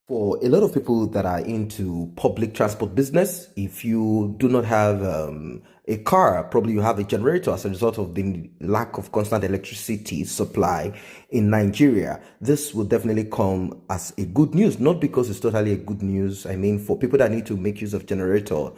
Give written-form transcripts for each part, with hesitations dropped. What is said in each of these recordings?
For a lot of people that are into public transport business, if you do not have a car, probably you have a generator as a result of the lack of constant electricity supply in Nigeria. This will definitely come as a good news, not because it's totally a good news. I mean, for people that need to make use of generator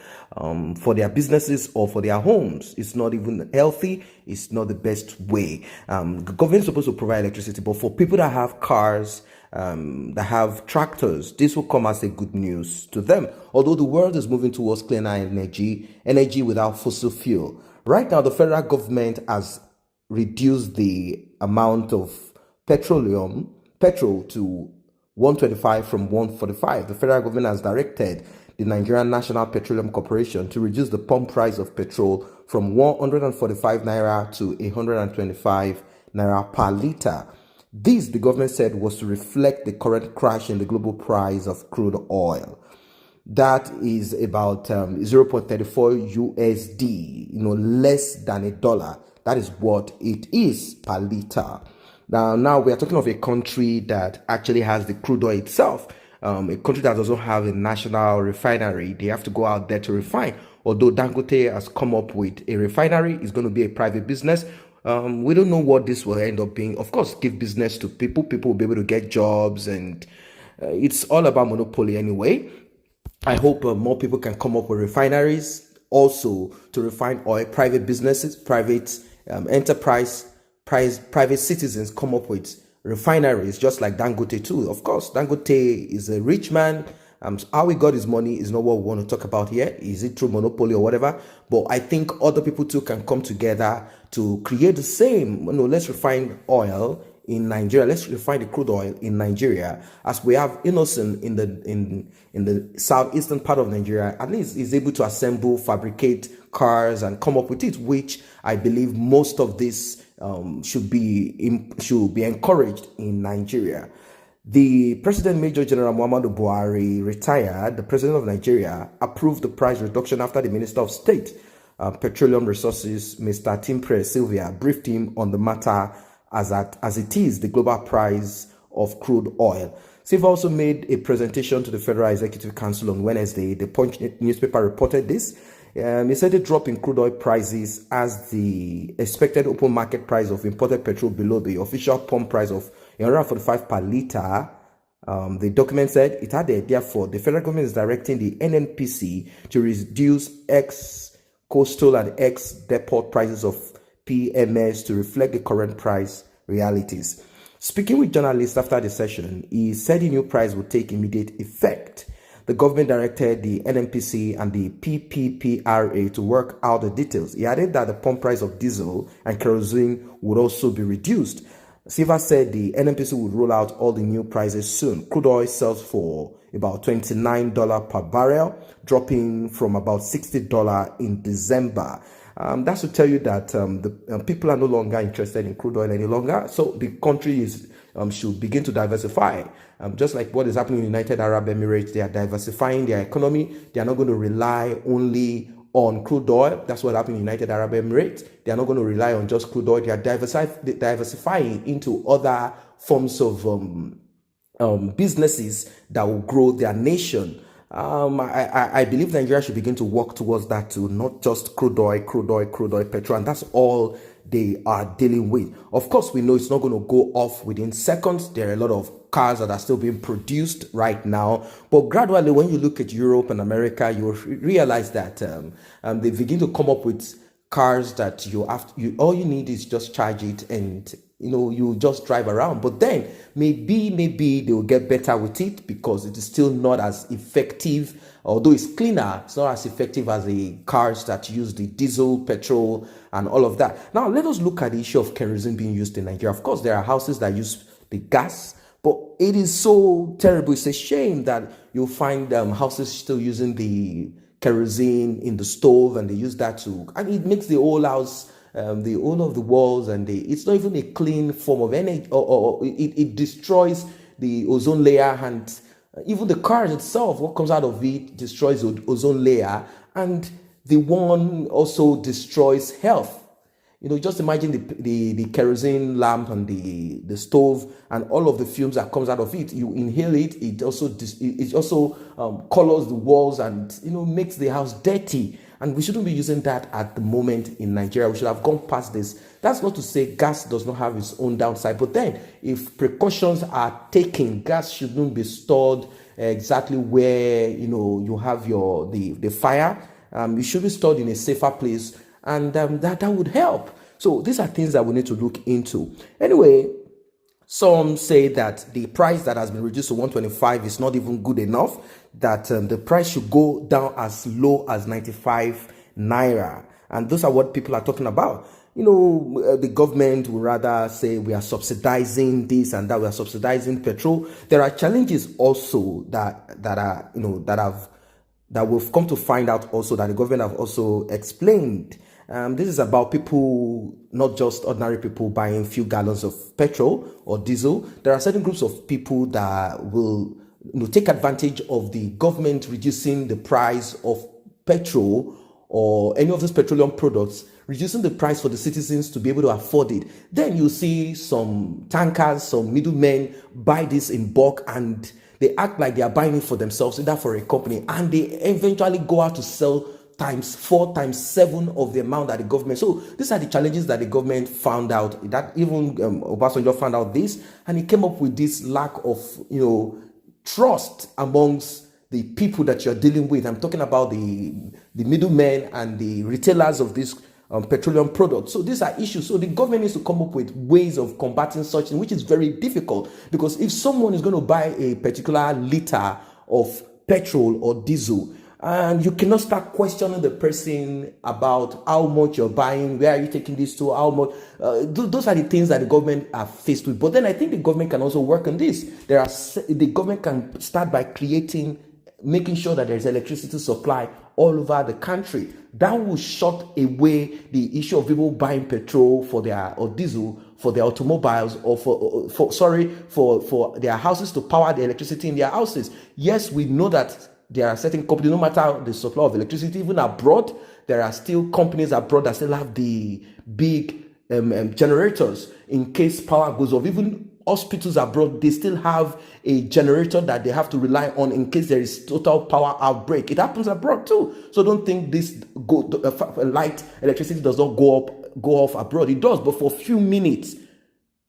for their businesses or for their homes, it's not even healthy. It's not the best way. The government is supposed to provide electricity, but for people that have cars, that have tractors, this will come as a good news to them. Although the world is moving towards cleaner energy without fossil fuel. Right now, the federal government has reduced the amount of petrol to 125 from 145. The federal government has directed the Nigerian National Petroleum Corporation to reduce the pump price of petrol from 145 naira to 125 naira per liter. This, the government said, was to reflect the current crash in the global price of crude oil. That is about 0.34 USD, less than a dollar. That is what it is per liter. Now we are talking of a country that actually has the crude oil itself. A country that doesn't have a national refinery. They have to go out there to refine. Although Dangote has come up with a refinery, it's going to be a private business. We don't know what this will end up being. Of course, give business to people. People will be able to get jobs, and it's all about monopoly anyway. I hope more people can come up with refineries, also to refine oil. Private businesses, private private citizens come up with refineries, just like Dangote too. Of course, Dangote is a rich man. How he got his money is not what we want to talk about here. Is it through monopoly or whatever? But I think other people too can come together to create the same. Let's refine oil in Nigeria. Let's refine the crude oil in Nigeria, as we have Innocent in the southeastern part of Nigeria. At least is able to assemble, fabricate cars, and come up with it, which I believe most of this should be encouraged in Nigeria. The President Major General Muhammadu Buhari retired. The President of Nigeria approved the price reduction after the Minister of State, Petroleum Resources, Mr. Timpre Sylvia, briefed him on the matter as it is the global price of crude oil. Silva also made a presentation to the Federal Executive Council on Wednesday. The Punch newspaper reported this. He said a drop in crude oil prices as the expected open market price of imported petrol below the official pump price of 145 per liter. The document said it had the therefore the federal government is directing the NNPC to reduce ex-coastal and ex-depot prices of PMS to reflect the current price realities. Speaking with journalists after the session, he said the new price would take immediate effect. The government directed the NNPC and the PPPRA to work out the details. He added that the pump price of diesel and kerosene would also be reduced. Silva said the NNPC would roll out all the new prices soon. Crude oil sells for about $29 per barrel, dropping from about $60 in December. That's to tell you that the people are no longer interested in crude oil any longer. So the country should begin to diversify. Just like what is happening in the United Arab Emirates, they are diversifying their economy. They are not going to rely only on crude oil. That's what happened in the United Arab Emirates. They are not going to rely on just crude oil. They are diversifying into other forms of businesses that will grow their nation. I believe Nigeria should begin to work towards that too, not just crude oil, petrol, and that's all they are dealing with. Of course, we know it's not going to go off within seconds. There are a lot of cars that are still being produced right now, but gradually, when you look at Europe and America, you realize that they begin to come up with cars that all you need is just charge it and you just drive around. But then maybe they will get better with it, because it is still not as effective. Although it's cleaner, it's not as effective as the cars that use the diesel, petrol, and all of that. Now, let us look at the issue of kerosene being used in Nigeria. Of course, there are houses that use the gas, but it is so terrible. It's a shame that you'll find houses still using the kerosene in the stove, and they use that it makes the whole house, the whole of the walls, and it's not even a clean form of energy, or it destroys the ozone layer, and even the cars itself, what comes out of it destroys the ozone layer, and the one also destroys health. Just imagine the kerosene lamp and the stove and all of the fumes that comes out of it. You inhale it. It also colors the walls and makes the house dirty. And we shouldn't be using that at the moment in Nigeria. We should have gone past this. That's not to say gas does not have its own downside, but then if precautions are taken, gas shouldn't be stored exactly where you have the fire. It should be stored in a safer place, and that would help. So these are things that we need to look into. Anyway, some say that the price that has been reduced to 125 is not even good enough, that the price should go down as low as 95 naira. And those are what people are talking about. The government would rather say we are subsidizing this and that, we are subsidizing petrol. There are challenges also that we've come to find out also, that the government have also explained. This is about people, not just ordinary people buying few gallons of petrol or diesel. There are certain groups of people that will take advantage of the government reducing the price of petrol or any of these petroleum products, reducing the price for the citizens to be able to afford it. Then you see some tankers, some middlemen buy this in bulk, and they act like they are buying it for themselves, either for a company, and they eventually go out to sell times 4, times 7 of the amount that the government. So these are the challenges that the government found out, that even Obasanjo found out this, and he came up with this lack of trust amongst the people that you're dealing with. I'm talking about the middlemen and the retailers of these petroleum products. So these are issues. So the government needs to come up with ways of combating such thing, which is very difficult, because if someone is going to buy a particular liter of petrol or diesel, and you cannot start questioning the person about how much you're buying, where are you taking this to, how much. Those are the things that the government are faced with. But then I think the government can also work on this. The government can start by making sure that there's electricity supply all over the country. That will shut away the issue of people buying petrol or diesel for their automobiles, or for their houses to power the electricity in their houses. Yes, we know that there are certain companies, no matter the supply of electricity, even abroad, there are still companies abroad that still have the big generators in case power goes off. Even hospitals abroad, they still have a generator that they have to rely on in case there is total power outbreak. It happens abroad too. So don't think this light electricity does not go off abroad. It does, but for a few minutes,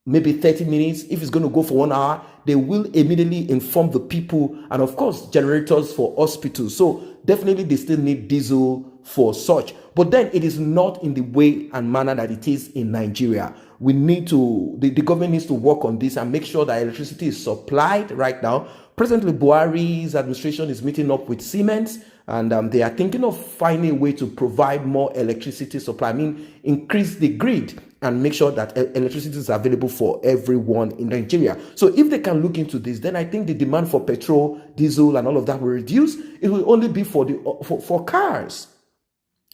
maybe 30 minutes, if it's going to go for 1 hour, they will immediately inform the people. And of course, generators for hospitals. So definitely they still need diesel for such. But then it is not in the way and manner that it is in Nigeria. The government needs to work on this and make sure that electricity is supplied right now. Presently, Buhari's administration is meeting up with Siemens, and they are thinking of finding a way to provide more electricity supply. Increase the grid and make sure that electricity is available for everyone in Nigeria. So if they can look into this, then I think the demand for petrol, diesel, and all of that will reduce. It will only be for cars.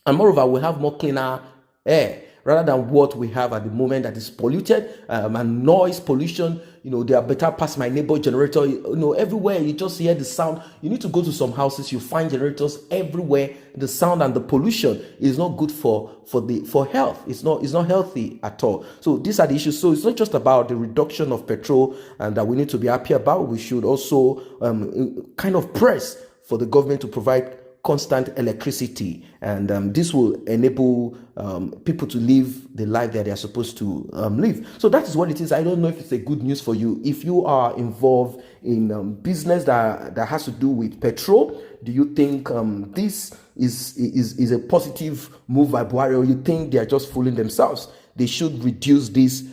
And moreover, we'll have more cleaner air, rather than what we have at the moment that is polluted, and noise pollution. They are better past my neighbor generator. Everywhere you just hear the sound. You need to go to some houses, you find generators everywhere. The sound and the pollution is not good for health. It's not healthy at all. So these are the issues. So it's not just about the reduction of petrol and that we need to be happy about. We should also kind of press for the government to provide constant electricity, and this will enable people to live the life that they are supposed to live. So that is what it is. I don't know if it's a good news for you. If you are involved in business that has to do with petrol, do you think this is a positive move by Buhari, or you think they are just fooling themselves? They should reduce this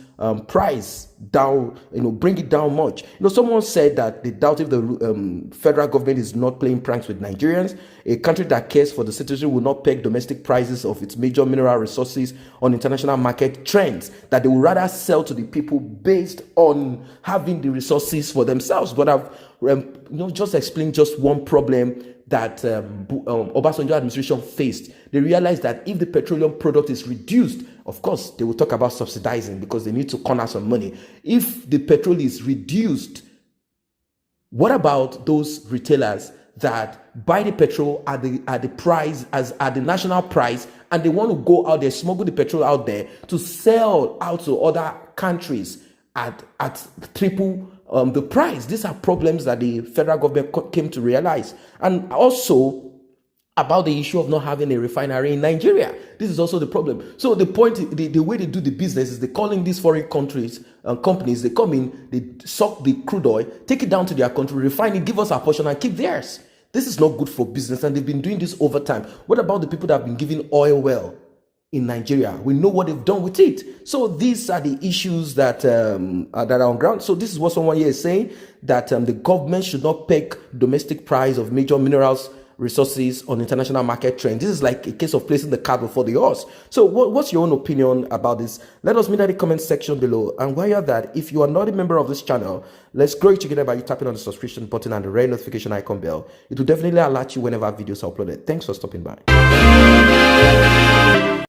price down, bring it down much. Someone said that they doubt if the federal government is not playing pranks with Nigerians. A country that cares for the citizen will not peg domestic prices of its major mineral resources on international market trends, that they will rather sell to the people based on having the resources for themselves. But I've just explained just one problem that Obasanjo administration faced. They realized that if the petroleum product is reduced, of course, they will talk about subsidizing because they need to corner some money. If the petrol is reduced, what about those retailers that buy the petrol at the price as at the national price, and they want to go out there, smuggle the petrol out there to sell out to other countries at triple the price. These are problems that the federal government came to realize. And also about the issue of not having a refinery in Nigeria. This is also the problem. So the point, the way they do the business is they call in these foreign countries and companies. They come in, they suck the crude oil, take it down to their country, refine it, give us our portion and keep theirs. This is not good for business, and they've been doing this over time. What about the people that have been giving oil well in Nigeria? We know what they've done with it. So these are the issues that are on ground. So this is what someone here is saying, that the government should not peg domestic price of major minerals resources on international market trend. This is like a case of placing the cart before the horse. So what's your own opinion about this? Let us know in the comment section below. And while you're that, if you are not a member of this channel, let's grow it together by you tapping on the subscription button and the red notification icon bell. It will definitely alert you whenever videos are uploaded. Thanks for stopping by.